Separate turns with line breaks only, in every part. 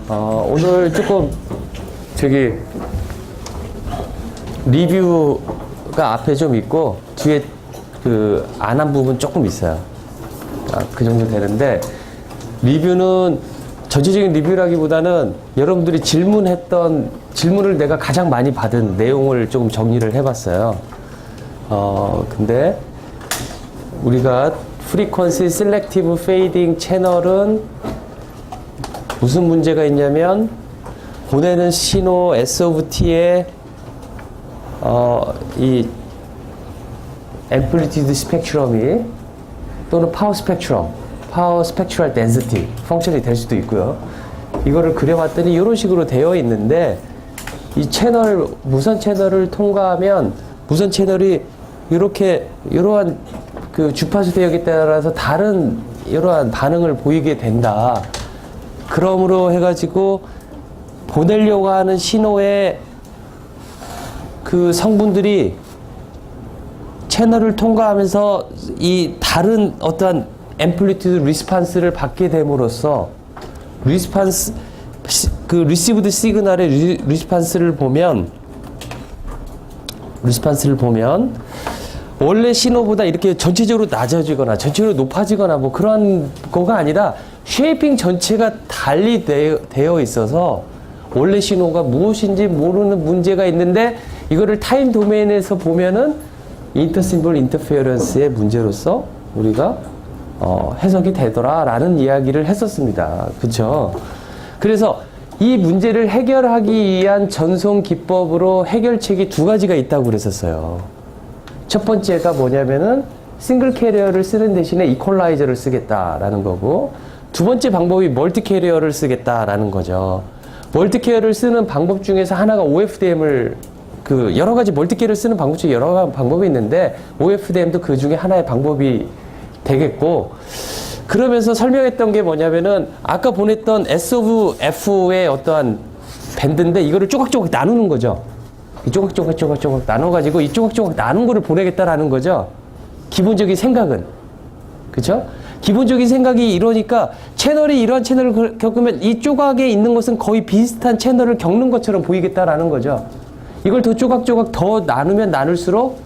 오늘 조금 저기 리뷰가 앞에 좀 있고 뒤에 그 안 한 부분 조금 있어요. 그 정도 되는데 리뷰는 전체적인 리뷰라기보다는 여러분들이 질문을 내가 가장 많이 받은 내용을 조금 정리를 해봤어요. 근데 우리가 Frequency Selective Fading 채널은 무슨 문제가 있냐면 보내는 신호 S of T의 이 Amplitude 스펙트럼이 또는 파워 스펙트럼, 파워 스펙트럴 덴시티 펑션이 될 수도 있고요. 이거를 그려봤더니 이런 식으로 되어 있는데 이 채널, 무선 채널을 통과하면 무선 채널이 이러한 그 주파수 대역에 따라서 다른 이러한 반응을 보이게 된다. 그러므로 해가지고 보내려고 하는 신호의 그 성분들이 채널을 통과하면서 이 다른 어떠한 앰플리튜드 리스판스를 받게 됨으로써 리스판스 그 리시브드 시그널의 리스판스를 보면 원래 신호보다 이렇게 전체적으로 낮아지거나 전체적으로 높아지거나 뭐 그런 거가 아니라 쉐이핑 전체가 달리 되어 있어서 원래 신호가 무엇인지 모르는 문제가 있는데 이거를 타임 도메인에서 보면은 인터심볼 인터페어런스의 문제로서 우리가 해석이 되더라라는 이야기를 했었습니다. 그렇죠? 그래서 이 문제를 해결하기 위한 전송 기법으로 해결책이 두 가지가 있다고 그랬었어요. 첫 번째가 뭐냐면은 싱글 캐리어를 쓰는 대신에 이퀄라이저를 쓰겠다라는 거고, 두 번째 방법이 멀티 캐리어를 쓰겠다라는 거죠. 멀티 캐리어를 쓰는 방법 중에서 하나가 OFDM을 여러 가지 멀티 캐리어를 쓰는 방법 중에 여러 가지 방법이 있는데 OFDM도 그 중에 하나의 방법이 되겠고, 그러면서 설명했던 게 뭐냐면은 아까 보냈던 S of F의 어떠한 밴드인데 이거를 조각조각 나누는 거죠. 이 조각 나눠가지고 이 조각 나눈 거를 보내겠다라는 거죠. 기본적인 생각은. 그쵸? 기본적인 생각이 이러니까 채널이 이러한 채널을 겪으면 이 조각에 있는 것은 거의 비슷한 채널을 겪는 것처럼 보이겠다라는 거죠. 이걸 더 조각조각 더 나누면 나눌수록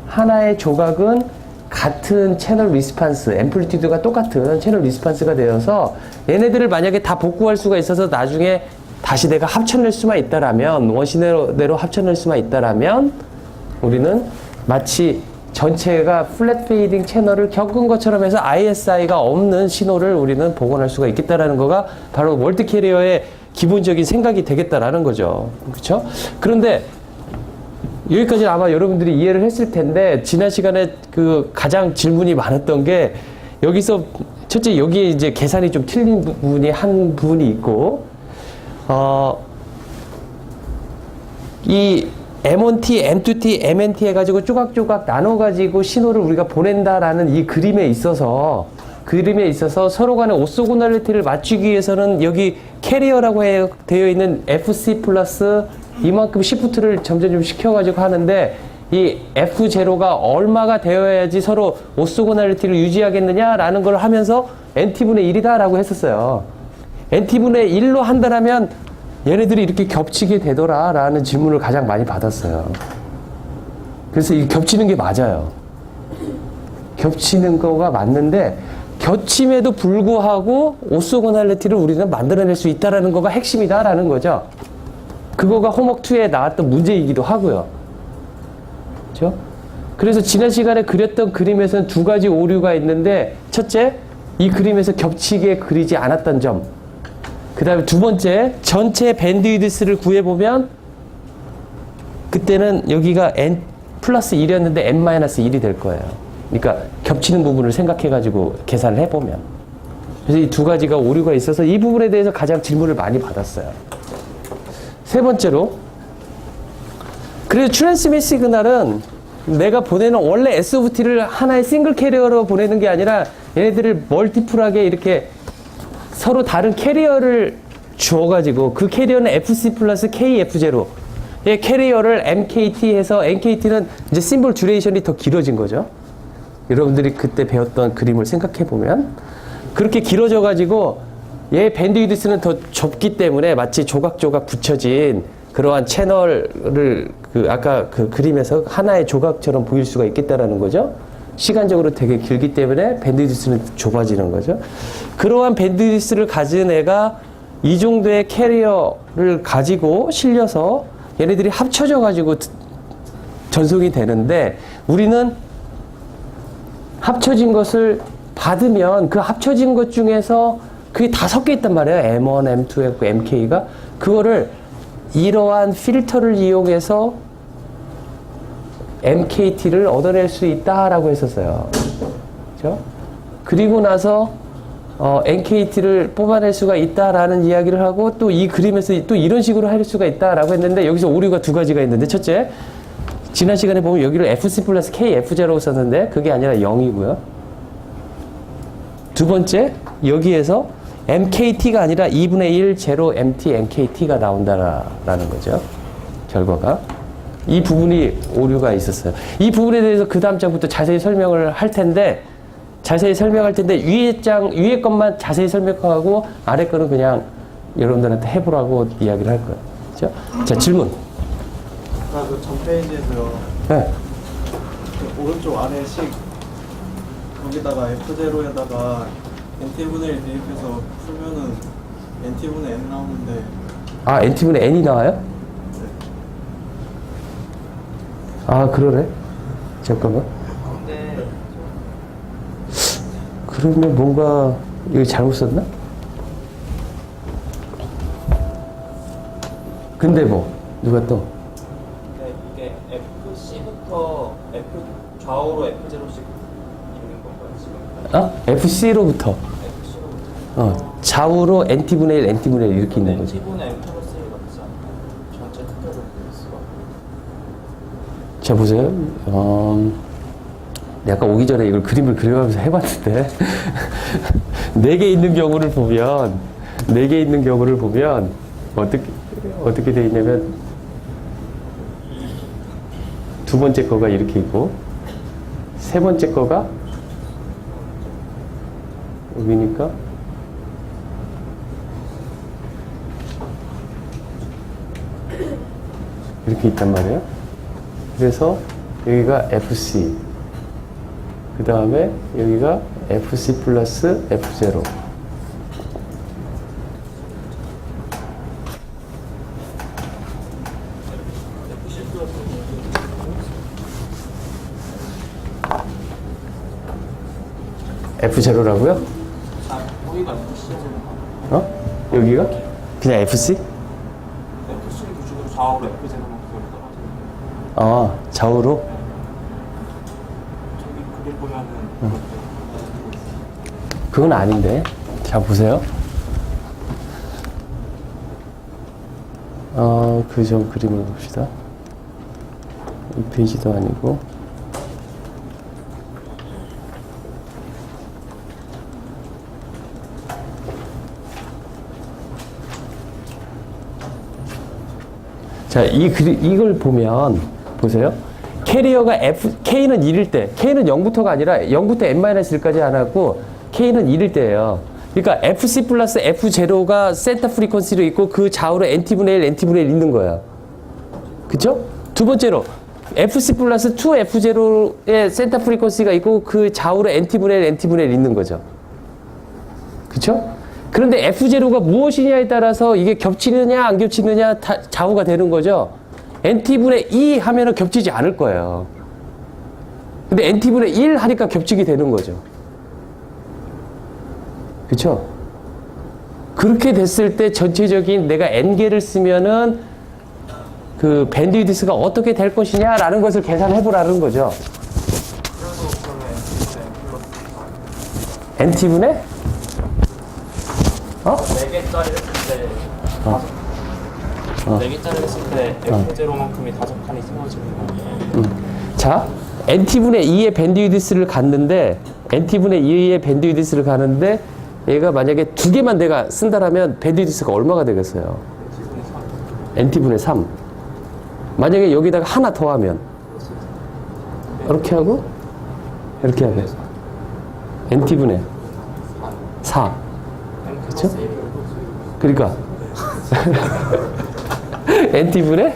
하나의 조각은 같은 채널 리스판스, 앰플리튜드가 똑같은 채널 리스판스가 되어서 얘네들을 만약에 다 복구할 수가 있어서 나중에 다시 내가 합쳐낼 수만 있다라면, 원시대로 합쳐낼 수만 있다라면 우리는 마치 전체가 플랫 페이딩 채널을 겪은 것처럼 해서 ISI가 없는 신호를 우리는 복원할 수가 있겠다라는 거가 바로 멀티 캐리어의 기본적인 생각이 되겠다라는 거죠. 그렇죠? 그런데 여기까지 아마 여러분들이 이해를 했을 텐데, 지난 시간에 가장 질문이 많았던 게, 여기서 첫째 여기에 이제 계산이 좀 틀린 부분이 한 부분이 있고, 이 M1T, M2T, MNT 해가지고 조각조각 나눠가지고 신호를 우리가 보낸다라는 이 그림에 있어서 서로 간의 오소고널리티를 맞추기 위해서는 여기 캐리어라고 되어 있는 FC 플러스 이만큼 시프트를 점점 좀 시켜가지고 하는데, 이 F0가 얼마가 되어야지 서로 오소고널리티를 유지하겠느냐라는 걸 하면서 NT분의 1이다라고 했었어요. NT분의 1로 한다라면 얘네들이 이렇게 겹치게 되더라라는 질문을 가장 많이 받았어요. 그래서 이 겹치는 게 맞아요. 겹치는 거가 맞는데, 겹침에도 불구하고 오소고널리티를 우리는 만들어낼 수 있다라는 거가 핵심이다라는 거죠. 그거가 홈워크2에 나왔던 문제이기도 하고요. 그렇죠? 그래서 지난 시간에 그렸던 그림에서는 두 가지 오류가 있는데, 첫째, 이 그림에서 겹치게 그리지 않았던 점. 그 다음에 두 번째, 전체 밴드위드스를 구해보면 그때는 여기가 n 플러스 1이었는데 n 마이너스 1이 될 거예요. 그러니까 겹치는 부분을 생각해가지고 계산을 해보면. 그래서 이 두 가지가 오류가 있어서 이 부분에 대해서 가장 질문을 많이 받았어요. 세 번째로, 그래서 트랜스밋 시그널은 내가 보내는 원래 SOVT를 하나의 싱글 캐리어로 보내는 게 아니라 얘네들을 멀티플하게 이렇게 서로 다른 캐리어를 주어가지고, 그 캐리어는 FC 플러스 KF0. 이 캐리어를 MKT 해서, NKT는 이제 심볼 듀레이션이 더 길어진 거죠. 여러분들이 그때 배웠던 그림을 생각해 보면 그렇게 길어져가지고 얘 밴드위드스는 더 좁기 때문에 마치 조각조각 붙여진 그러한 채널을 아까 그 그림에서 하나의 조각처럼 보일 수가 있겠다라는 거죠. 시간적으로 되게 길기 때문에 밴드위드스는 좁아지는 거죠. 그러한 밴드위드스를 가진 애가 이 정도의 캐리어를 가지고 실려서 얘네들이 합쳐져 가지고 전송이 되는데, 우리는 합쳐진 것을 받으면 그 합쳐진 것 중에서 그게 다 섞여 있단 말이에요. M1, M2, MK가. 그거를 이러한 필터를 이용해서 MKT를 얻어낼 수 있다라고 했었어요. 그죠? 그리고 나서 NKT를 뽑아낼 수가 있다라는 이야기를 하고, 또 이 그림에서 또 이런 식으로 할 수가 있다라고 했는데, 여기서 오류가 두 가지가 있는데, 첫째, 지난 시간에 보면 여기를 FC 플러스 KF0라고 썼는데 그게 아니라 0이고요. 두 번째, 여기에서 MKT가 아니라 2분의 1 제로 MT NKT가 나온다라는 거죠. 결과가. 이 부분이 오류가 있었어요. 이 부분에 대해서 그 다음 장부터 자세히 설명을 할 텐데, 위에 것만 자세히 설명하고 아래 거는 그냥 여러분들한테 해보라고 이야기를 할 거예요. 그렇죠? 자, 질문.
아까 그 전 페이지에서요.
네.
그 오른쪽 아래 식 거기다가 F0에다가 NT분의 1 대입해서 풀면은 NT분의 N 나오는데.
아, NT분의 N이 나와요?
네.
아, 그러네. 잠깐만.
근데
그러면 뭔가 이거 잘못 썼나? 근데 뭐 누가 또?
이게 FC부터 F 좌우로 F0씩 있는 건가요 지금?
FC로부터
FC로부터
좌우로 NT분의 1, NT분의 1 이렇게 있는 거지.
T분의 M 플러스 1 같지 않나요? 전체 특별을 볼 수가.
자, 보세요. 내가 오기 전에 이걸 그림을 그려가면서 해봤는데, 4개 있는 경우를 보면, 어떻게 돼 있냐면, 두 번째 거가 이렇게 있고, 세 번째 거가 여기니까, 이렇게 있단 말이에요. 그래서 여기가 FC, 그 다음에 여기가 FC 플러스 F0. F0라고요?
거기가 FC로
여기가? 그냥 FC?
FC를 기준으로 좌우로 F0만 그렸더라고요.
좌우로?
저기 그릴 보면은
그건 아닌데. 자, 보세요. 그 점 그림을 봅시다. 이 페이지도 아니고. 자, 이걸 보면, 보세요. 캐리어가 K는 1일 때, K는 0부터가 아니라 0부터 N-1까지 안 하고, K는 1일 때예요. 그러니까 FC 플러스 F0가 센터 프리퀀시로 있고, 그 좌우로 NT분의 1, NT분의 1 있는 거예요. 그쵸? 두 번째로, FC 플러스 2F0의 센터 프리퀀시가 있고, 그 좌우로 NT분의 1, NT분의 1 있는 거죠. 그쵸? 그런데 F0가 무엇이냐에 따라서 이게 겹치느냐 안 겹치느냐 좌우가 되는 거죠. NT분의 2 하면은 겹치지 않을 거예요. 근데 NT분의 1 하니까 겹치게 되는 거죠. 그쵸? 그렇게 됐을 때 전체적인 내가 N개를 쓰면은 그 밴드위드스가 어떻게 될 것이냐라는 것을 계산해 보라는 거죠.
그래서 그러면
NT분의
4개짜리 했을 때 4개짜리 했을 때 F0만큼이 5칸이 세워지는 거예요.
자, NT분의 2의 밴드위드스를 갔는데, NT분의 2의 밴드위드스를 가는데, 얘가 만약에 2개만 내가 쓴다라면 밴드위드스가 얼마가 되겠어요? NT분의 3. 만약에 여기다가 하나 더 하면, 이렇게 하고, 이렇게 하면, NT분의 4. 그쵸? 그러니까 NT분의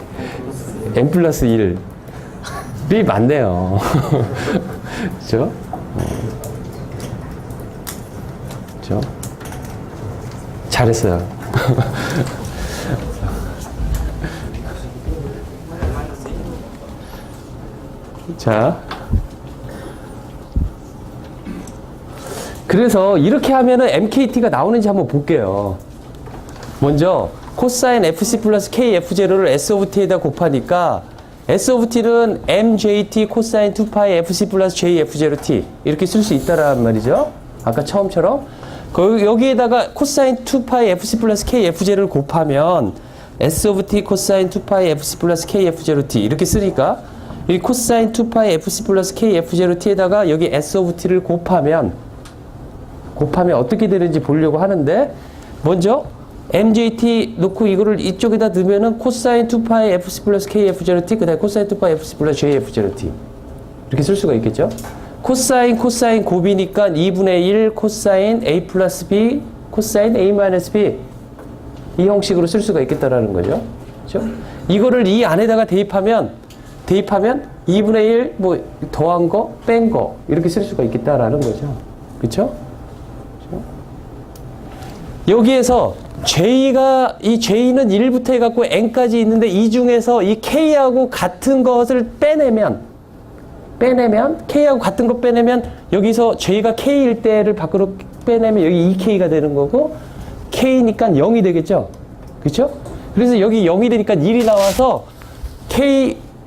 N 플러스 1이 맞네요. 그죠? 그죠? 잘했어요. 자. 그래서 이렇게 하면은 MKT가 나오는지 한번 볼게요. 먼저 코사인 FC 플러스 KF0를 S of T에다 곱하니까 S of T는 MJT 코사인 2파이 FC 플러스 JF0T 이렇게 쓸 수 있다란 말이죠. 아까 처음처럼 여기에다가 코사인 2파이 FC 플러스 KF0를 곱하면 S of T 코사인 2파이 FC 플러스 KF0T 이렇게 쓰니까 이 코사인 2파이 FC 플러스 KF0T에다가 여기 S of T를 곱하면 어떻게 되는지 보려고 하는데 먼저 MJT 놓고 이거를 이쪽에다 넣으면은 코사인 2파이 FC 플러스 KF0T 그 다음에 코사인 2파이 FC 플러스 JF0T 이렇게 쓸 수가 있겠죠. 코사인 곱이니까 2분의 1 코사인 A 플러스 B 코사인 A 마이너스 B 이 형식으로 쓸 수가 있겠다라는 거죠. 그렇죠? 이거를 이 안에다가 대입하면 2분의 1 뭐 더한 거 뺀 거 이렇게 쓸 수가 있겠다라는 거죠. 그렇죠? 여기에서 이 J는 1부터 해갖고 N까지 있는데 이 중에서 이 K하고 같은 것을 빼내면 K하고 같은 거 빼내면 여기서 J가 K일 때를 밖으로 빼내면 여기 2K가 되는 거고 K니까 0이 되겠죠. 그렇죠? 그래서 여기 0이 되니까 1이 나와서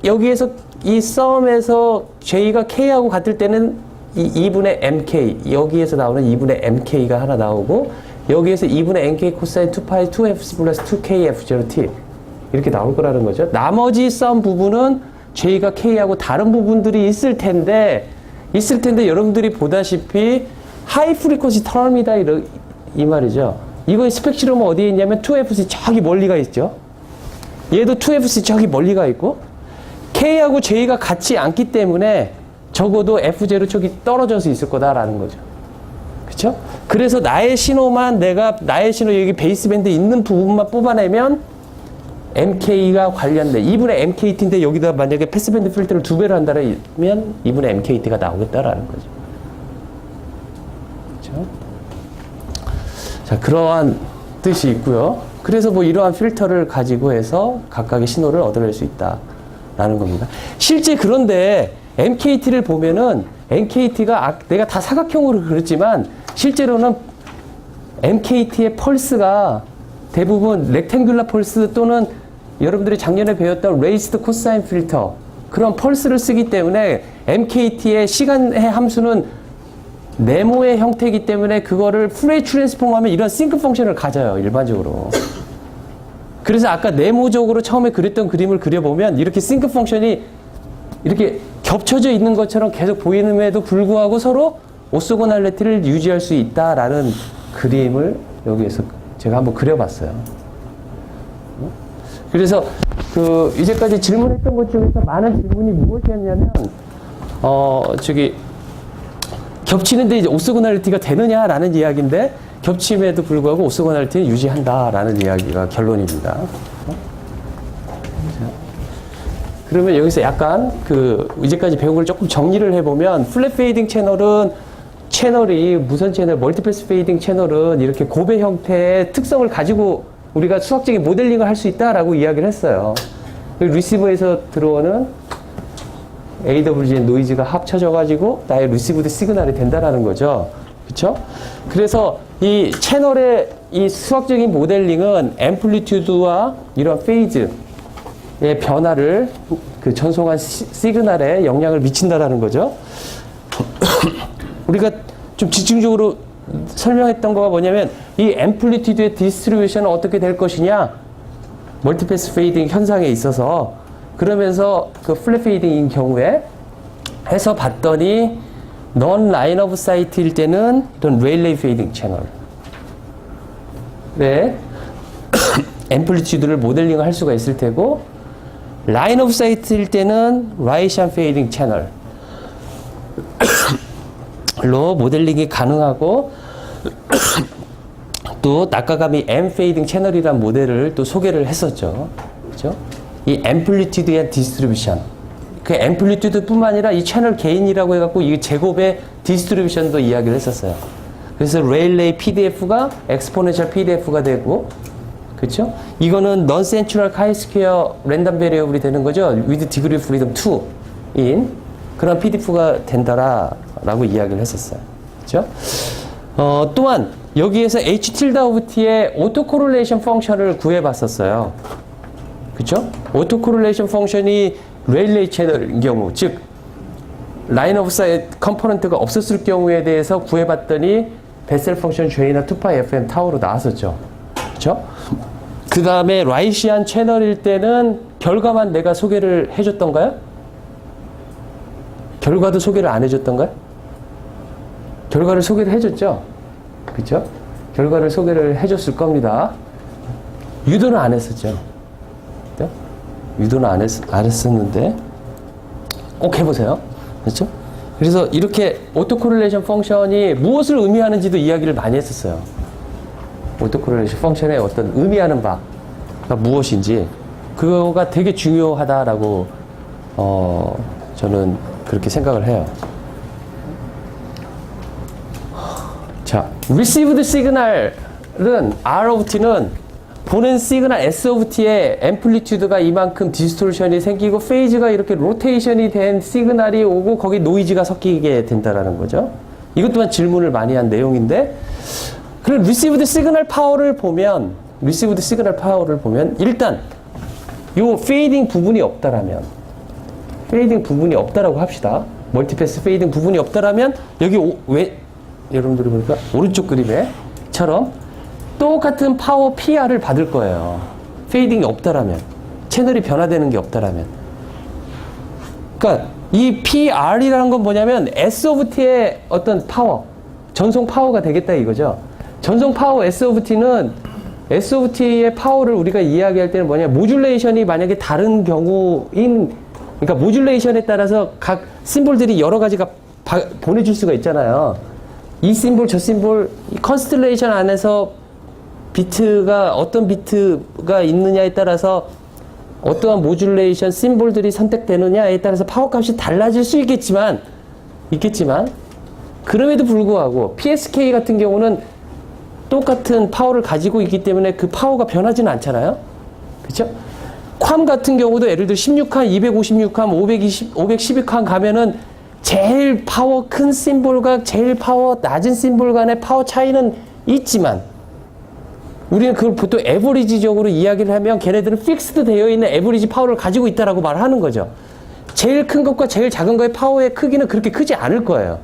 여기에서 이 썸에서 J가 K하고 같을 때는 이 2분의 MK 여기에서 나오는 2분의 MK가 하나 나오고 여기에서 2분의 NK 코사인 2파이 2FC 플러스 2KF0T 이렇게 나올 거라는 거죠. 나머지 썸 부분은 J가 K하고 다른 부분들이 있을 텐데 여러분들이 보다시피 하이 프리퀀시 텀이다 이 말이죠. 이거 스펙트럼은 어디에 있냐면 2FC 저기 멀리가 있죠. 얘도 2FC 저기 멀리가 있고 K하고 J가 같지 않기 때문에 적어도 F0 쪽이 떨어져서 있을 거다라는 거죠. 그쵸? 그래서 나의 신호 여기 베이스밴드 있는 부분만 뽑아내면 MK가 관련된 2분의 MKT인데 여기다 만약에 패스밴드 필터를 2배를 한다면 2분의 MKT가 나오겠다라는 거죠. 그쵸? 자, 그러한 뜻이 있고요. 그래서 뭐 이러한 필터를 가지고 해서 각각의 신호를 얻어낼 수 있다라는 겁니다. 실제 그런데 MKT를 보면은 MKT가 내가 다 사각형으로 그렸지만 실제로는 MKT의 펄스가 대부분 렉탱귤라 펄스 또는 여러분들이 작년에 배웠던 레이스드 코사인 필터 그런 펄스를 쓰기 때문에 MKT의 시간의 함수는 네모의 형태이기 때문에 그거를 푸레이 트랜스폼하면 이런 싱크 펑션을 가져요. 일반적으로. 그래서 아까 네모적으로 처음에 그렸던 그림을 그려보면 이렇게 싱크 펑션이 이렇게 겹쳐져 있는 것처럼 계속 보이는데도 불구하고 서로 오소고날리티를 유지할 수 있다라는 그림을 여기에서 제가 한번 그려봤어요. 그래서 이제까지 질문했던 것 중에서 많은 질문이 무엇이었냐면 겹치는데 이제 오소고날리티가 되느냐라는 이야기인데 겹침에도 불구하고 오소고날리티는 유지한다라는 이야기가 결론입니다. 그러면 여기서 약간 이제까지 배운 걸 조금 정리를 해보면 플랫 페이딩 채널이 무선 채널, 멀티패스 페이딩 채널은 이렇게 고배 형태의 특성을 가지고 우리가 수학적인 모델링을 할 수 있다라고 이야기를 했어요. 리시버에서 들어오는 AWGN 노이즈가 합쳐져가지고 나의 리시브드 시그널이 된다라는 거죠. 그쵸? 그래서 이 채널의 이 수학적인 모델링은 앰플리튜드와 이런 페이즈의 변화를 전송한 시그널에 영향을 미친다라는 거죠. 우리가 좀 집중적으로 설명했던 거가 뭐냐면 이 앰플리튜드의 디스트리뷰션은 어떻게 될 것이냐 멀티패스 페이딩 현상에 있어서 그러면서 플랫 페이딩인 경우에 해서 봤더니 넌 라인 오브 사이트일 때는 이런 레일레이 페이딩 채널 앰플리튜드를 모델링을 할 수가 있을 테고 라인 오브 사이트일 때는 라이시안 페이딩 채널로 모델링이 가능하고 또 낙가감이 M 페이딩 채널이란 모델을 또 소개를 했었죠. 그죠? 이 앰플리튜드 앤 디스트리뷰션. 그 앰플리튜드뿐만 아니라 이 채널 게인이라고 해갖고 이 제곱의 디스트리뷰션도 이야기를 했었어요. 그래서 레일레이 PDF가 엑스포넨셜 PDF가 되고, 그렇죠? 이거는 non-central chi-square 랜덤 베리어블이 되는 거죠. with degree of freedom 2인 그런 PDF가 된다라고 이야기를 했었어요. 그렇죠? 또한 여기에서 H tilde of T의 auto correlation 펑션을 구해봤었어요. 그렇죠? auto correlation 펑션이 레일레이 채널인 경우, 즉 라인 오브 사이트 컴포넌트가 없었을 경우에 대해서 구해봤더니 베셀 펑션 J나 2파이 FM 타우로 나왔었죠. 그렇죠? 그 다음에 라이시안 채널일 때는 결과만 내가 소개를 해줬던가요? 결과도 소개를 안 해줬던가요? 결과를 소개를 해줬죠? 그렇죠? 결과를 소개를 해줬을 겁니다. 유도는 안 했었죠. 그렇죠? 유도는 안 했었는데 꼭 해보세요. 그렇죠? 그래서 이렇게 오토코릴레이션 펑션이 무엇을 의미하는지도 이야기를 많이 했었어요. 오토코릴레이션 펑션의 어떤 의미하는 바가 무엇인지 그거가 되게 중요하다라고 저는 그렇게 생각을 해요. 자, received signal은 R of T는 보낸 시그널 S of T의 앰플리튜드가 이만큼 디스토션이 생기고 페이즈가 이렇게 로테이션이 된 시그널이 오고 거기 노이즈가 섞이게 된다라는 거죠. 이것 또한 질문을 많이 한 내용인데, 그럼 received signal power를 보면 일단 요 페이딩 부분이 없다라면, 페이딩 부분이 없다라고 합시다. 멀티패스 페이딩 부분이 없다라면 여기 왜 여러분들이 보니까 오른쪽 그림에처럼 똑같은 파워 PR을 받을 거예요. 페이딩이 없다라면, 채널이 변화되는 게 없다라면. 그러니까 이 PR이라는 건 뭐냐면 S of T의 어떤 파워, 전송 파워가 되겠다 이거죠. 전송 파워 S of T는 S of T의 파워를 우리가 이야기할 때는 뭐냐, 모듈레이션이 만약에 다른 경우인, 그러니까 모듈레이션에 따라서 각 심볼들이 여러 가지가 보내줄 수가 있잖아요. 이 심볼, 저 심볼, 이 컨스텔레이션 안에서 비트가 어떤 비트가 있느냐에 따라서 어떠한 모듈레이션 심볼들이 선택되느냐에 따라서 파워 값이 달라질 수 있겠지만 그럼에도 불구하고 PSK 같은 경우는 똑같은 파워를 가지고 있기 때문에 그 파워가 변하지는 않잖아요. 그렇죠? 괌 같은 경우도 예를 들어 16칸, 256칸, 512칸 가면은 제일 파워 큰 심볼과 제일 파워 낮은 심볼 간의 파워 차이는 있지만 우리는 그걸 보통 에버리지적으로 이야기를 하면 걔네들은 픽스드 되어 있는 에버리지 파워를 가지고 있다라고 말하는 거죠. 제일 큰 것과 제일 작은 거의 파워의 크기는 그렇게 크지 않을 거예요.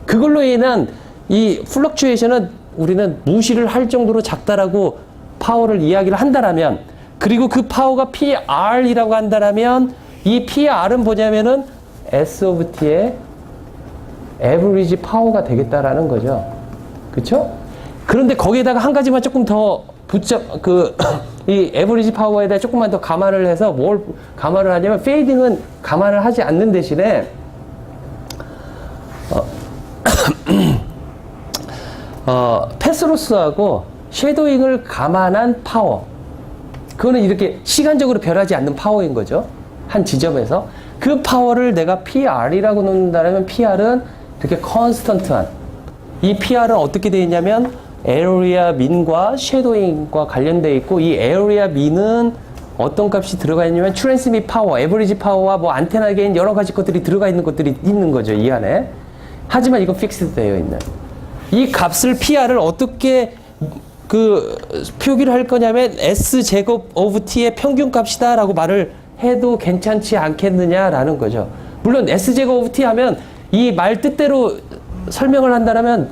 그걸로 인한 이 플럭추에이션은 우리는 무시를 할 정도로 작다라고 파워를 이야기를 한다라면, 그리고 그 파워가 PR이라고 한다라면 이 PR은 뭐냐면은 S of T의 에버리지 파워가 되겠다라는 거죠. 그렇죠? 그런데 거기에다가 한 가지만 조금 더 이 에버리지 파워에 대해 조금만 더 감안을 해서 뭘 감안을 하냐면, 페이딩은 감안을 하지 않는 대신에 패스로스하고 쉐도잉을 감안한 파워, 그거는 이렇게 시간적으로 변하지 않는 파워인 거죠. 한 지점에서 그 파워를 내가 PR이라고 놓는다면 PR은 이렇게 컨스턴트한, 이 PR은 어떻게 되어 있냐면 에어리아 민과 쉐도잉과 관련되어 있고, 이 에어리아 민은 어떤 값이 들어가 있냐면 트랜스밋 파워, 에버리지 파워와 뭐 안테나 게인 여러 가지 것들이 들어가 있는 것들이 있는 거죠, 이 안에. 하지만 이건 픽스드 되어 있는 이 값을 PR을 어떻게 표기를 할 거냐면 S 제곱 오브 T의 평균 값이다라고 말을 해도 괜찮지 않겠느냐라는 거죠. 물론 S 제곱 오브 T 하면 이 말 뜻대로 설명을 한다면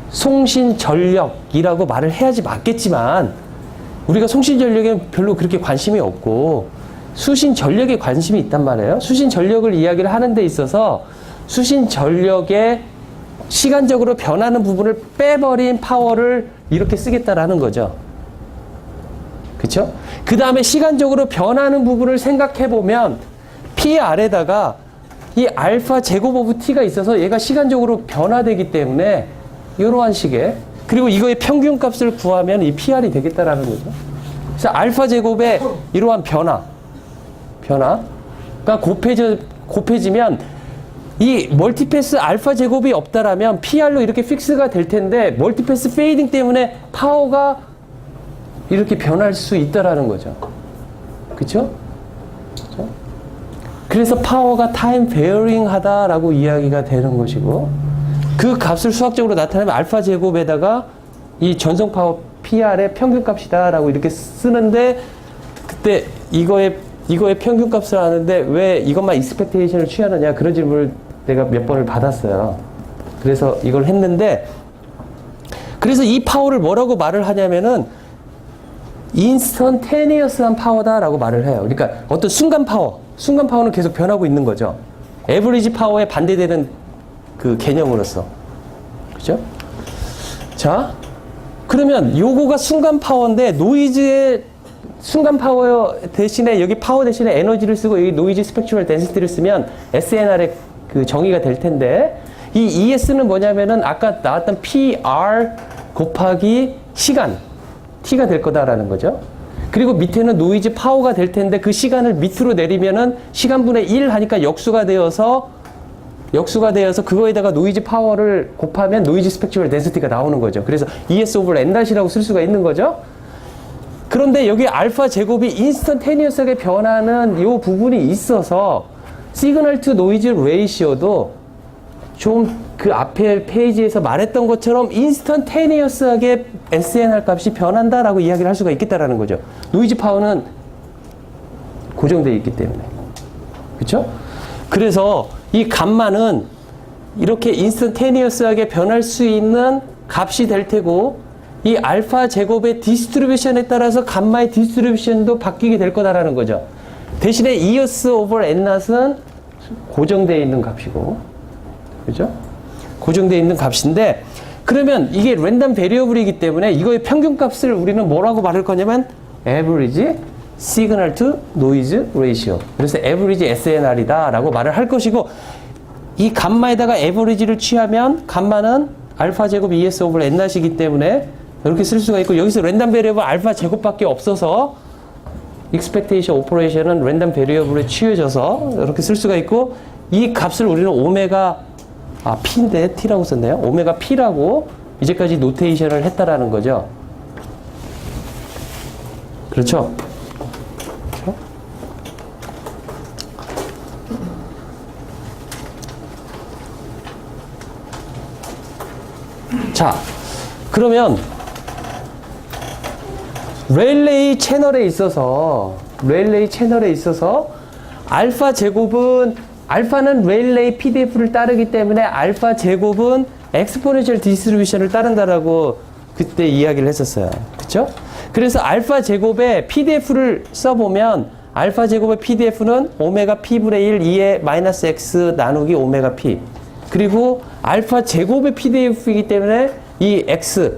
송신전력이라고 말을 해야지 맞겠지만, 우리가 송신전력에 별로 그렇게 관심이 없고 수신전력에 관심이 있단 말이에요. 수신전력을 이야기를 하는 데 있어서 수신전력의 시간적으로 변하는 부분을 빼버린 파워를 이렇게 쓰겠다라는 거죠. 그쵸? 그 다음에 시간적으로 변하는 부분을 생각해 보면 PR에다가 이 알파 제곱 오브 T가 있어서 얘가 시간적으로 변화되기 때문에 이러한 식의, 그리고 이거의 평균 값을 구하면 이 PR이 되겠다라는 거죠. 그래서 알파 제곱의 이러한 변화가 곱해지면 이 멀티패스 알파 제곱이 없다라면 PR로 이렇게 픽스가 될 텐데 멀티패스 페이딩 때문에 파워가 이렇게 변할 수 있다라는 거죠. 그렇죠? 그래서 파워가 타임 베어링 하다라고 이야기가 되는 것이고, 그 값을 수학적으로 나타내면 알파 제곱에다가 이 전송 파워 PR의 평균 값이다라고 이렇게 쓰는데, 그때 이거의 평균 값을 아는데 왜 이것만 익스펙테이션을 취하느냐, 그런 질문을 내가 몇 번을 받았어요. 그래서 이걸 했는데, 그래서 이 파워를 뭐라고 말을 하냐면은 인스턴테니어스한 파워다라고 말을 해요. 그러니까 어떤 순간 파워는 계속 변하고 있는 거죠. 에버리지 파워에 반대되는 그 개념으로서. 그죠? 자, 그러면 요거가 순간 파워인데, 노이즈의 순간 파워 대신에, 여기 파워 대신에 에너지를 쓰고 여기 노이즈 스펙츄럴 덴시티를 쓰면 SNR의 그 정의가 될 텐데, 이 ES는 뭐냐면은 아까 나왔던 PR 곱하기 시간, T가 될 거다라는 거죠. 그리고 밑에는 노이즈 파워가 될 텐데, 그 시간을 밑으로 내리면은 시간분의 1 하니까 역수가 되어서 그거에다가 노이즈 파워를 곱하면 노이즈 스펙츄럴 덴시티가 나오는 거죠. 그래서 ES 오버 N-이라고 쓸 수가 있는 거죠. 그런데 여기 알파 제곱이 인스턴테니어스하게 변하는 이 부분이 있어서 시그널 투 노이즈 레이시오도 좀 그 앞에 페이지에서 말했던 것처럼 인스턴테니어스하게 SNR 값이 변한다라고 이야기를 할 수가 있겠다라는 거죠. 노이즈 파워는 고정되어 있기 때문에. 그렇죠? 그래서 이 감마는 이렇게 인스턴테니어스하게 변할 수 있는 값이 될 테고, 이 알파 제곱의 디스트리뷰션에 따라서 감마의 디스트리뷰션도 바뀌게 될 거다라는 거죠. 대신에 ES over N-은 고정되어 있는 값이고, 그죠? 고정되어 있는 값인데, 그러면 이게 랜덤 베리어블이기 때문에 이거의 평균 값을 우리는 뭐라고 말할 거냐면 average signal to noise ratio. 그래서 average SNR이다 라고 말을 할 것이고, 이 감마에다가 average를 취하면 감마는 알파 제곱 ES over N-이기 때문에 이렇게 쓸 수가 있고, 여기서 랜덤 베리어블 알파 제곱밖에 없어서 expectation operation은 랜덤 베리어블에 취해져서 이렇게 쓸 수가 있고, 이 값을 우리는 오메가 P인데 T라고 썼네요. 오메가 P라고 이제까지 노테이션을 했다라는 거죠. 그렇죠? 그렇죠? 자, 그러면 렐레이 채널에 있어서 알파 제곱은, 알파는 렐레이 PDF를 따르기 때문에 알파 제곱은 엑스포넨셜 디스트리뷰션을 따른다라고 그때 이야기를 했었어요. 그렇죠? 그래서 알파 제곱의 PDF를 써보면 알파 제곱의 PDF는 오메가 P분의 1 2의 마이너스 X 나누기 오메가 P, 그리고 알파 제곱의 PDF이기 때문에 이 X,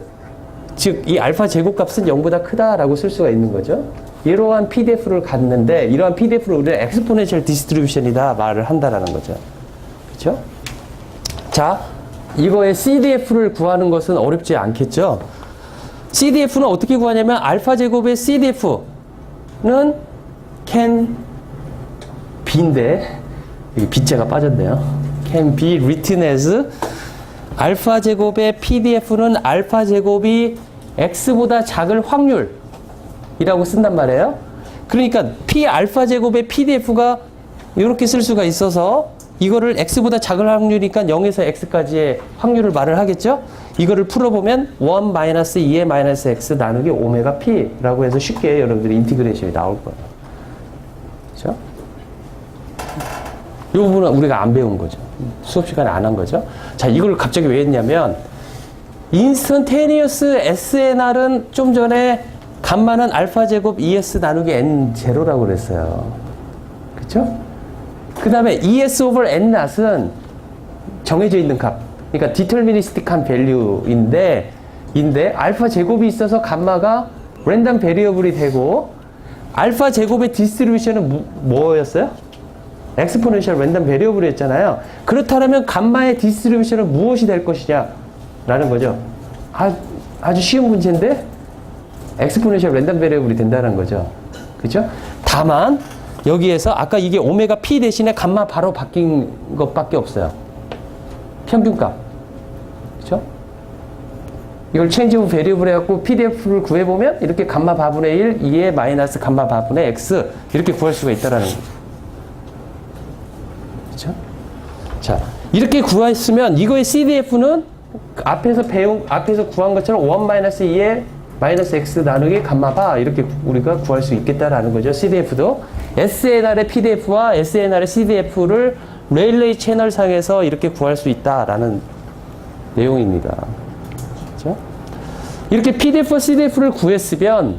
즉 이 알파 제곱 값은 0보다 크다라고 쓸 수가 있는 거죠. 이러한 PDF를 갖는데, 이러한 PDF를 우리는 엑스포넨셜 디스트리뷰션이다 말을 한다라는 거죠. 그렇죠? 자, 이거의 CDF를 구하는 것은 어렵지 않겠죠? CDF는 어떻게 구하냐면 알파 제곱의 CDF는 can be인데, 여기 B자가 빠졌네요. can be written as, 알파 제곱의 PDF는 알파 제곱이 X보다 작을 확률이라고 쓴단 말이에요. 그러니까 P 알파 제곱의 PDF가 이렇게 쓸 수가 있어서, 이거를 X보다 작을 확률이니까 0에서 X까지의 확률을 말을 하겠죠? 이거를 풀어보면 1 마이너스 2의 마이너스 X 나누기 오메가 P라고 해서 쉽게 여러분들이 인티그레이션이 나올 거예요. 그렇죠? 이 부분은 우리가 안 배운 거죠. 수업 시간에 안 한 거죠. 자, 이걸 갑자기 왜 했냐면, 인스턴테니어스 SNR은 좀 전에 감마는 알파 제곱 ES 나누기 N0라고 그랬어요. 그쵸? 그 다음에 ES over N-은 정해져 있는 값. 그러니까 디터미니스틱한 밸류인데, 알파 제곱이 있어서 감마가 랜덤 베리어블이 되고, 알파 제곱의 디스트리뷰션은 뭐였어요? 엑스포넨셜 랜덤 베리어블이었잖아요. 그렇다면 감마의 디스트리뷰션은 무엇이 될 것이냐? 라는 거죠. 아주 쉬운 문제인데 엑스포넨셜 랜덤 베리어블이 된다는 거죠. 그죠? 다만 여기에서 아까 이게 오메가 p 대신에 감마 바로 바뀐 것밖에 없어요. 평균값. 그죠? 이걸 체인지 오브 베리어블 해갖고 PDF를 구해보면 이렇게 감마 바분의 1, 2에 마이너스 감마 바분의 x 이렇게 구할 수가 있다라는 거죠. 그죠? 자, 이렇게 구했으면 이거의 CDF는 앞에서 구한 것처럼 1-2에 마이너스 x 나누기 감마 바 이렇게 우리가 구할 수 있겠다라는 거죠. CDF도 SNR의 PDF와 SNR의 CDF를 레일레이 채널 상에서 이렇게 구할 수 있다라는 내용입니다. 그렇죠? 이렇게 PDF와 CDF를 구했으면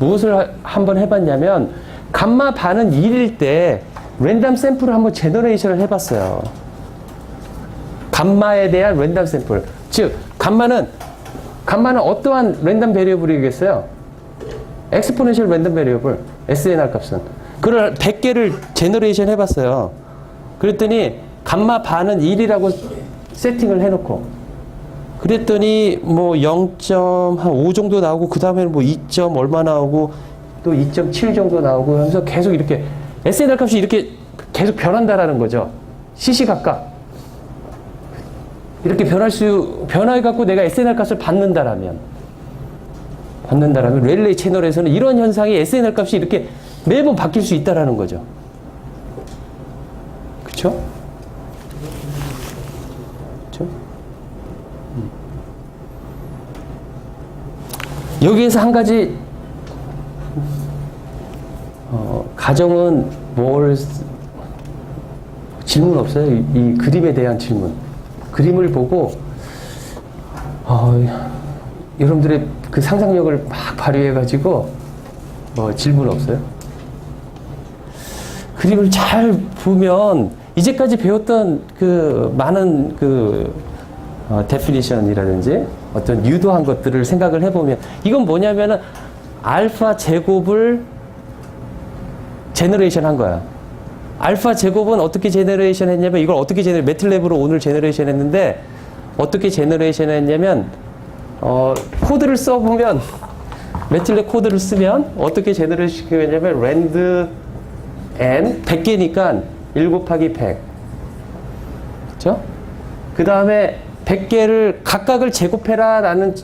무엇을 한번 해봤냐면 감마 반은 1일 때 랜덤 샘플을 한번 제너레이션을 해봤어요. 감마에 대한 랜덤 샘플. 즉 감마는 어떠한 랜덤 베리어블이겠어요? 엑스포넨셜 랜덤 베리어블 SNR 값은 그걸 100개를 제너레이션 해봤어요. 그랬더니 감마 반은 1이라고 세팅을 해놓고 그랬더니 뭐 0.5 정도 나오고 그 다음에는 뭐 2점 얼마 나오고 또 2.7 정도 나오고 하면서 계속 이렇게 SNR 값이 이렇게 계속 변한다라는 거죠. 시시각각 이렇게 변화해갖고 내가 SNR 값을 받는다라면 렐레이 채널에서는 이런 현상이 SNR 값이 이렇게 매번 바뀔 수 있다라는 거죠. 그쵸? 그쵸? 여기에서 한 가지 가정은 질문 없어요? 이 그림에 대한 질문. 그림을 보고 여러분들의 그 상상력을 막 발휘해가지고 질문 없어요? 그림을 잘 보면 이제까지 배웠던 그 많은 그 데피니션이라든지 어떤 유도한 것들을 생각을 해보면 이건 뭐냐면은 알파 제곱을 제너레이션 한 거야. 알파 제곱은 어떻게 제너레이션 했냐면 이걸 어떻게 매틀랩으로 오늘 제너레이션 했는데 어떻게 제너레이션 했냐면 코드를 써보면 매틀랩 코드를 쓰면 어떻게 제너레이션 했냐면 랜드 n 100개니까 1 곱하기 100 그쵸? 그 다음에 100개를 각각을 제곱해라 라는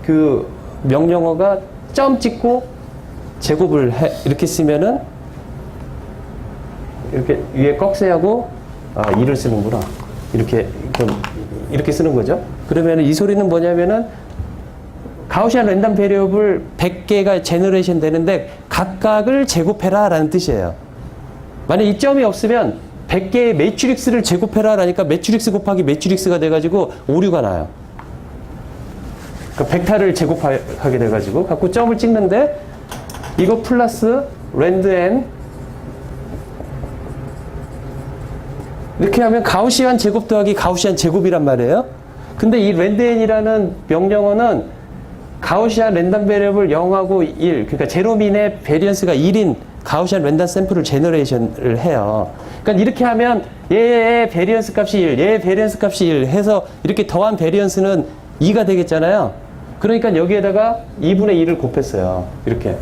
그 명령어가 점 찍고 제곱을 이렇게 쓰면은 이렇게 위에 꺽쇠하고 2를 쓰는구나. 이렇게 쓰는 거죠. 그러면 이 소리는 뭐냐면은 가우시안 랜덤 베리어블 100개가 제너레이션 되는데 각각을 제곱해라 라는 뜻이에요. 만약 이 점이 없으면 100개의 매트릭스를 제곱해라 라니까 매트릭스 곱하기 매트릭스가 돼가지고 오류가 나요. 그러니까 벡터를 제곱하게 돼가지고 갖고 점을 찍는데 이거 플러스 랜드 n 이렇게 하면 가우시안 제곱 더하기 가우시안 제곱이란 말이에요. 근데 이 랜드 n이라는 명령어는 가우시안 랜덤 베리어블 0하고 1 그러니까 제로민의 베리언스가 1인 가우시안 랜덤 샘플을 제너레이션을 해요. 그러니까 이렇게 하면 얘의 베리언스 값이 1, 얘의 베리언스 값이 1 해서 이렇게 더한 베리언스는 2가 되겠잖아요. 그러니까 여기에다가 2분의 2를 곱했어요. 이렇게.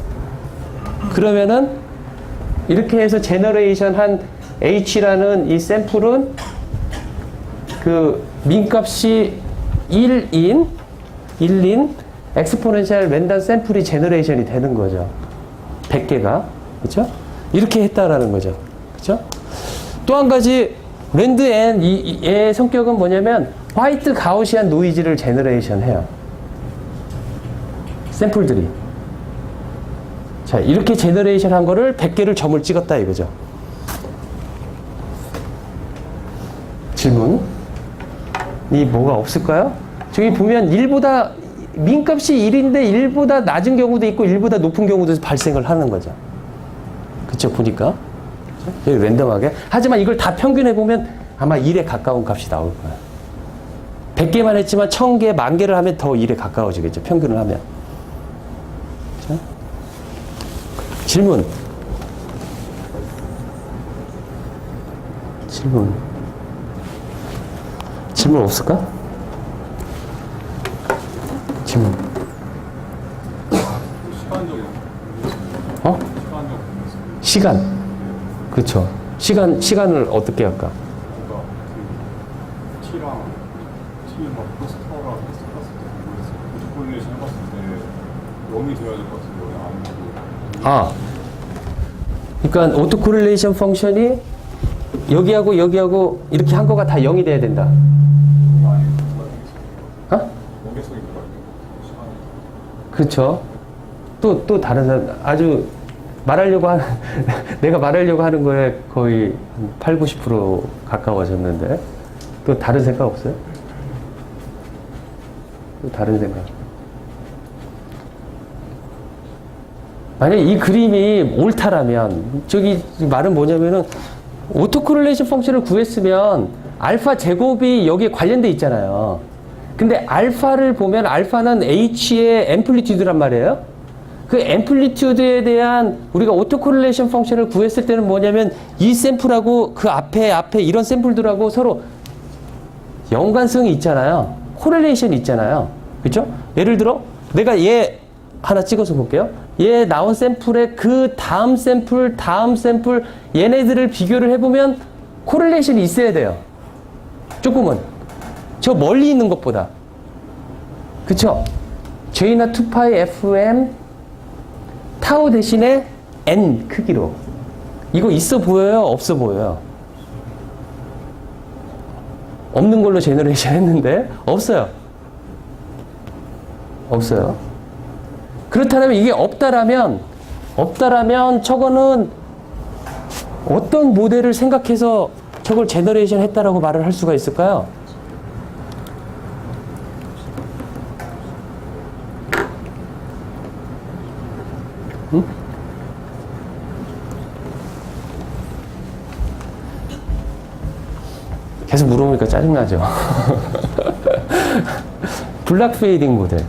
그러면은 이렇게 해서 제너레이션 한 H라는 이 샘플은 그 민값이 1인 엑스포넨셜 랜덤 샘플이 제너레이션이 되는 거죠. 100개가. 그렇죠? 이렇게 했다라는 거죠. 그렇죠? 또 한 가지 랜드 n 얘의 성격은 뭐냐면 화이트 가우시안 노이즈를 제너레이션 해요. 샘플들이. 자, 이렇게 제너레이션 한 거를 100개를 점을 찍었다 이거죠. 질문이 뭐가 없을까요? 저기 보면 민값이 1인데 1보다 낮은 경우도 있고 1보다 높은 경우도 발생을 하는 거죠. 그쵸, 보니까. 여기 랜덤하게. 하지만 이걸 다 평균해보면 아마 1에 가까운 값이 나올 거예요. 100개만 했지만 1000개, 10,000개를 하면 더 1에 가까워지겠죠. 평균을 하면. 그쵸? 질문. 질문 없을까? 질문.
시간적인
어?
시간적
시간. 그쵸. 시간을 어떻게 할까?
뭔가 그 T랑 T는 막 포스터랑 테스트 봤을 때 모르겠어요. 오토콜레이션 해봤을 때 0이 되어야 될 것 같은데 왜 안 되고.
그러니까 오토 코릴레이션 펑션이 여기하고 여기하고 이렇게 한 거가 다 0이 돼야 된다.
아니
어?
원계속이 뭐가 있는 거 시간이.
그렇죠. 또 다른 사람 아주 말하려고 하는 내가 말하려고 하는 거에 거의 8, 90% 가까워졌는데 또 다른 생각 없어요? 또 다른 생각. 만약 이 그림이 옳다라면 저기 말은 뭐냐면은 오토코릴레이션 펑션을 구했으면 알파 제곱이 여기에 관련돼 있잖아요. 근데 알파를 보면 알파는 h의 앰플리튜드란 말이에요. 그 앰플리튜드에 대한 우리가 오토코릴레이션 펑션을 구했을 때는 뭐냐면 이 샘플하고 그 앞에 이런 샘플들하고 서로 연관성이 있잖아요. 코릴레이션이 있잖아요. 그렇죠? 예를 들어 내가 얘 하나 찍어서 볼게요. 얘 나온 샘플에 그 다음 샘플 얘네들을 비교를 해보면 코릴레이션이 있어야 돼요. 조금은. 저 멀리 있는 것보다. 그쵸? J나 2파이 FM 타우 대신에 N 크기로. 이거 있어 보여요? 없어 보여요? 없는 걸로 제너레이션 했는데 없어요. 없어요. 그렇다면 이게 없다라면 저거는 어떤 모델을 생각해서 저걸 제너레이션 했다라고 말을 할 수가 있을까요? 응? 계속 물어보니까 짜증나죠. 블락 페이딩 모델.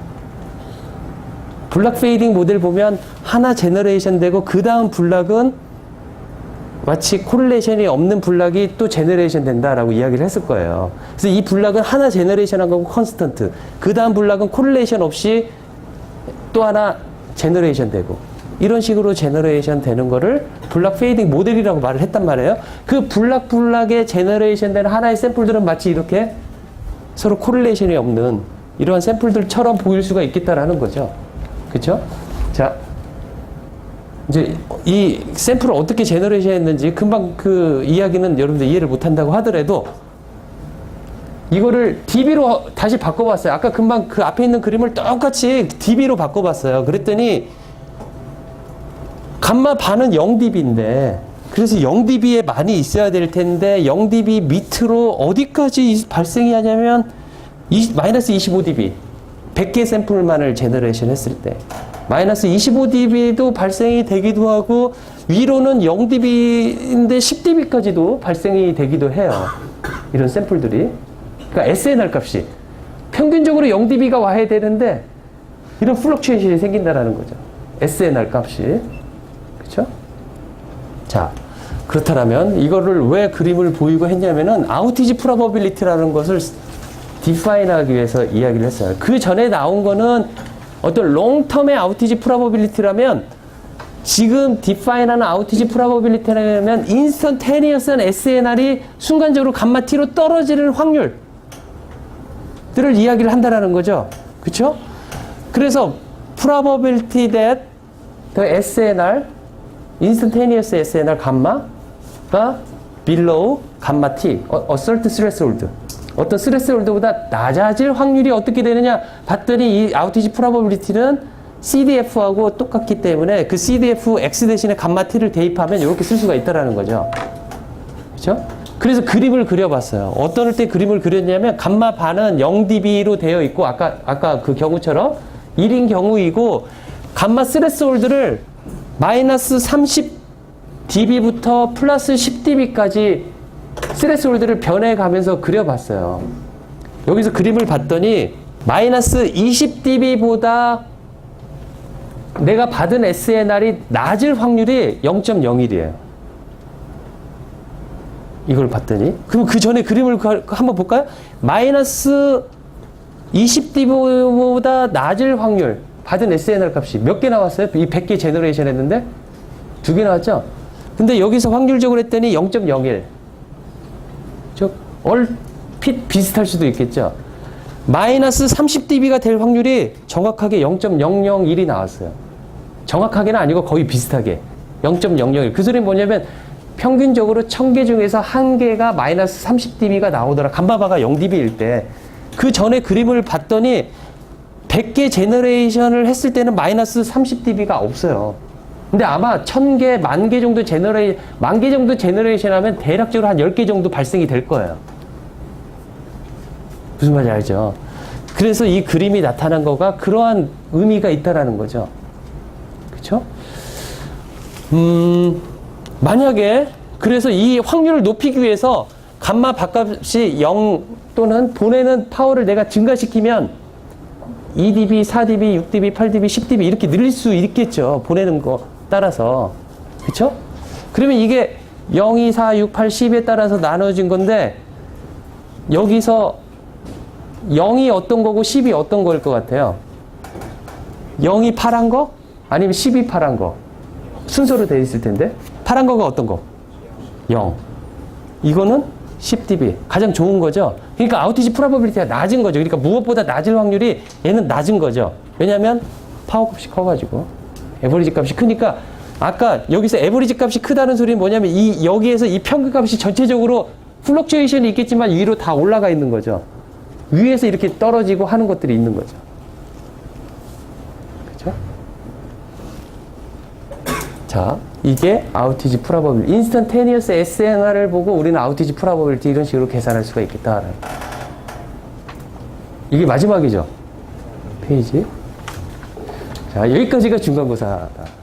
블락 페이딩 모델 보면 하나 제너레이션 되고 그 다음 블락은 마치 코릴레이션이 없는 블락이 또 제너레이션 된다라고 이야기를 했을 거예요. 그래서 이 블락은 하나 제너레이션 한 거고 컨스턴트. 그 다음 블락은 코릴레이션 없이 또 하나 제너레이션 되고 이런 식으로 제너레이션 되는 거를 블락 페이딩 모델이라고 말을 했단 말이에요. 그 블락에 제너레이션 되는 하나의 샘플들은 마치 이렇게 서로 코릴레이션이 없는 이러한 샘플들처럼 보일 수가 있겠다라는 거죠. 그쵸? 자, 이제 이 샘플을 어떻게 제너레이션 했는지 금방 그 이야기는 여러분들 이해를 못 한다고 하더라도 이거를 dB로 다시 바꿔봤어요. 아까 금방 그 앞에 있는 그림을 똑같이 dB로 바꿔봤어요. 그랬더니 감마 반은 0dB인데 그래서 0dB에 많이 있어야 될 텐데 0dB 밑으로 어디까지 발생이 하냐면 마이너스 25dB 100개 샘플만을 제너레이션 했을 때 마이너스 25dB도 발생이 되기도 하고 위로는 0dB인데 10dB까지도 발생이 되기도 해요. 이런 샘플들이. 그러니까 SNR 값이 평균적으로 0dB가 와야 되는데 이런 플럭추에이션이 생긴다라는 거죠. SNR 값이. 그렇죠? 자, 그렇다면 이거를 왜 그림을 보이고 했냐면은 아우티지 프로버빌리티라는 것을 디파인하기 위해서 이야기를 했어요. 그 전에 나온 거는 어떤 롱텀의 아우티지 프로버빌리티라면 지금 디파인하는 아우티지 프로버빌리티라면 인스턴테니어스한 SNR이 순간적으로 감마 T로 떨어지는 확률들을 이야기를 한다라는 거죠. 그렇죠? 그래서 probability that the SNR instantaneous SNR 감마가 below 감마 T assert threshold 어떤 스레스홀드보다 낮아질 확률이 어떻게 되느냐 봤더니 이 아우티지 프로버빌리티는 CDF하고 똑같기 때문에 그 CDF X 대신에 감마 T를 대입하면 이렇게 쓸 수가 있다라는 거죠. 그렇죠? 그래서 그림을 그려봤어요. 어떨 때 그림을 그렸냐면 감마 반은 0dB로 되어 있고 아까 그 경우처럼 1인 경우이고 감마 스레스홀드를 마이너스 30dB부터 플러스 10dB까지 스레스홀드를 변해가면서 그려봤어요. 여기서 그림을 봤더니 마이너스 20dB보다 내가 받은 SNR이 낮을 확률이 0.01이에요. 이걸 봤더니 그럼 그 전에 그림을 한번 볼까요? 마이너스 20dB보다 낮을 확률 받은 SNR 값이 몇 개 나왔어요? 이 100개 제너레이션 했는데 2개 나왔죠? 근데 여기서 확률적으로 했더니 0.01. 즉 얼핏 비슷할 수도 있겠죠. 마이너스 30dB가 될 확률이 정확하게 0.001이 나왔어요. 정확하게는 아니고 거의 비슷하게 0.001. 그 소리는 뭐냐면 평균적으로 1000개 중에서 1개가 마이너스 30dB가 나오더라. 감마바가 0dB일 때. 그 전에 그림을 봤더니 100개 제너레이션을 했을 때는 마이너스 30dB가 없어요. 근데 아마 1000개, 10,000개 정도 10,000개 정도 제너레이션 하면 대략적으로 한 10개 정도 발생이 될 거예요. 무슨 말인지 알죠? 그래서 이 그림이 나타난 거가 그러한 의미가 있다라는 거죠. 그쵸? 만약에, 그래서 이 확률을 높이기 위해서 감마 밥값이 0 또는 보내는 파워를 내가 증가시키면 2dB, 4dB, 6dB, 8dB, 10dB 이렇게 늘릴 수 있겠죠. 보내는 거 따라서. 그쵸? 그러면 이게 0, 2, 4, 6, 8, 10에 따라서 나눠진 건데 여기서 0이 어떤 거고 10이 어떤 거일 것 같아요? 0이 파란 거? 아니면 10이 파란 거? 순서로 되어 있을 텐데 파란 거가 어떤 거? 0. 이거는 10dB. 가장 좋은 거죠. 그러니까 아우티지 프로버빌리티가 낮은 거죠. 그러니까 무엇보다 낮을 확률이 얘는 낮은 거죠. 왜냐하면 파워 값이 커가지고 에버리지 값이 크니까 아까 여기서 에버리지 값이 크다는 소리는 뭐냐면 여기에서 이 평균 값이 전체적으로 플럭츄에이션이 있겠지만 위로 다 올라가 있는 거죠. 위에서 이렇게 떨어지고 하는 것들이 있는 거죠. 그렇죠? 자, 이게 아우티지 프로버빌리티. 인스턴테니어스 SNR을 보고 우리는 아우티지 프로버빌리티 이런 식으로 계산할 수가 있겠다. 이게 마지막이죠. 페이지. 자, 여기까지가 중간고사다.